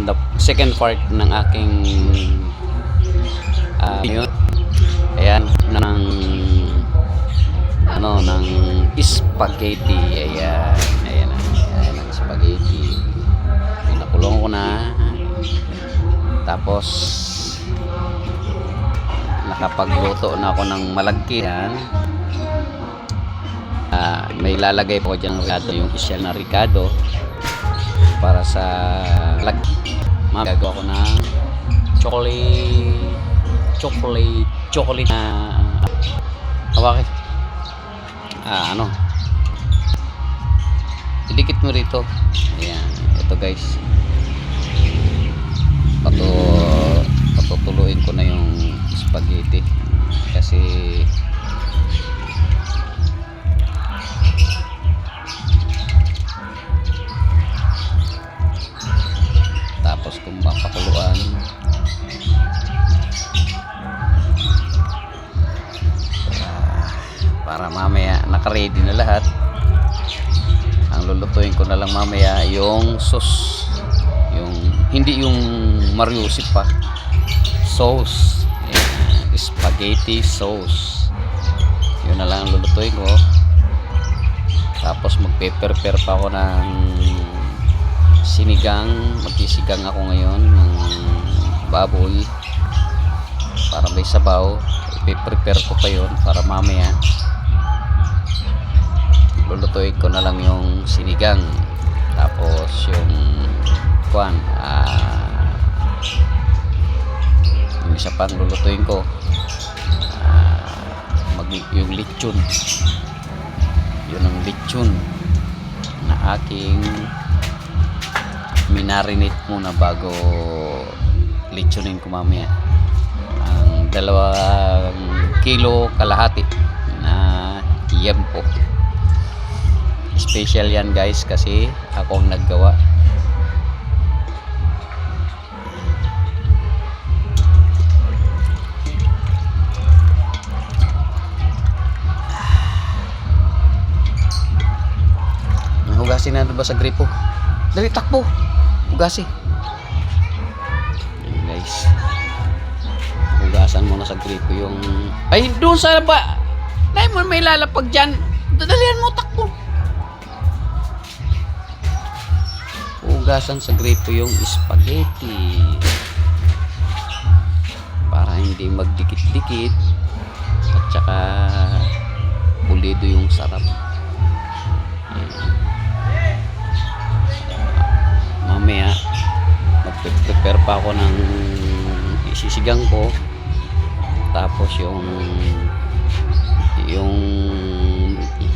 the second part ng aking yun. Ayan, ng spaghetti. Ayan ang spaghetti. Pinakulong ko na. Tapos nakapagluto na ako ng malagkit. May lalagay po dyan ricado, yung isyal na ricado para sa gagawa ko ng chocolate na bakit idikit mo rito. Ayan, ito guys, patutuluin ko na yung spaghetti kasi tapos kung mapakuluan para mamaya naka-ready na lahat. Ang lulutuin ko na lang mamaya yung sauce, yung hindi yung mariusip pa, sauce. Ayan, spaghetti sauce, yun na lang ang lulutuin ko. Tapos magpe-prepare pa ako ng sinigang. Magsisigang ako ngayon ng baboy para may sabaw. I-prepare ko pa yun para mamaya lulutuin ko na lang yung sinigang. Tapos yung yung isa pang lulutuin ko yung lechon. Yun ang lechon na aking minarinate muna bago lechonin ko mamaya. Ang 2 kilo kalahati na yempo. Special yan guys kasi ako ang naggawa. Hugasin na ba sa gripo? Dali, takbo! Hugasi. Ayan guys, hugasan mo na sa gripo yung ay doon sa ba dahil mo may lalapag dyan. Dadalihan mo, takbo. Hugasan sa gripo yung spaghetti para hindi magdikit-dikit at saka pulido yung sarap. Mamaya magpe-prepare pa ako ng isisigang ko. Tapos yung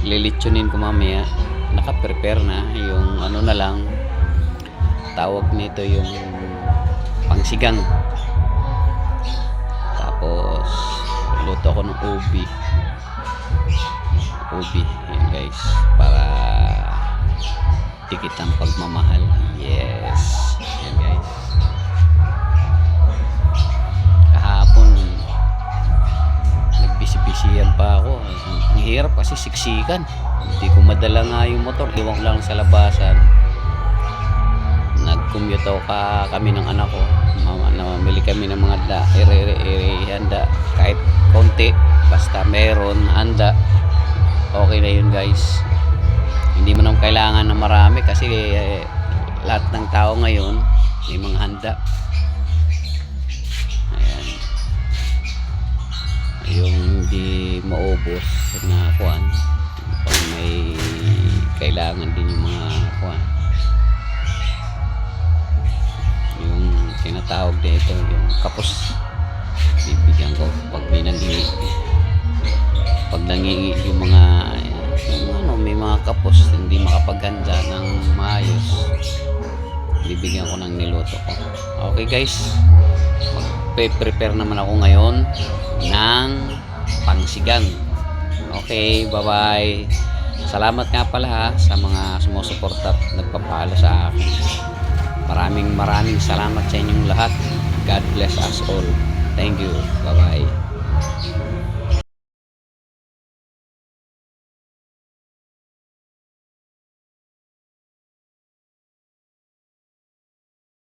lilitsunin ko mamaya naka-prepare na. Yung na lang tawag nito, yung pangsigang. Tapos luto ako ng ubi. Yan guys, para tikit ang pagmamahal. Yes, yan guys. Kahapon nagbisi-bisiyan pa ako. Ang hirap kasi siksikan, hindi ko madala nga yung motor. Iwan ko lang sa labasan. Nag-commute kami ng anak ko. Namamili kami ng mga handa kahit konti, basta meron handa, okay na yun guys. Hindi mo naman kailangan na marami kasi lahat ng tao ngayon may mga handa. Ayan, yung hindi maubos na pag may kailangan din yung mga yung tinatawag dito yung kapos, bibigyan ko pag may nangingi. Pag nangingi yung mga may mga kapos hindi makapaghanda ng maayos, bibigyan ko ng niluto ko. Okay guys, magpe-prepare naman ako ngayon ng pangsigang. Okay, bye bye. Salamat nga pala sa mga sumusuporta at nagpapalo sa akin. Maraming salamat sa inyong lahat. God bless us all. Thank you. Bye bye.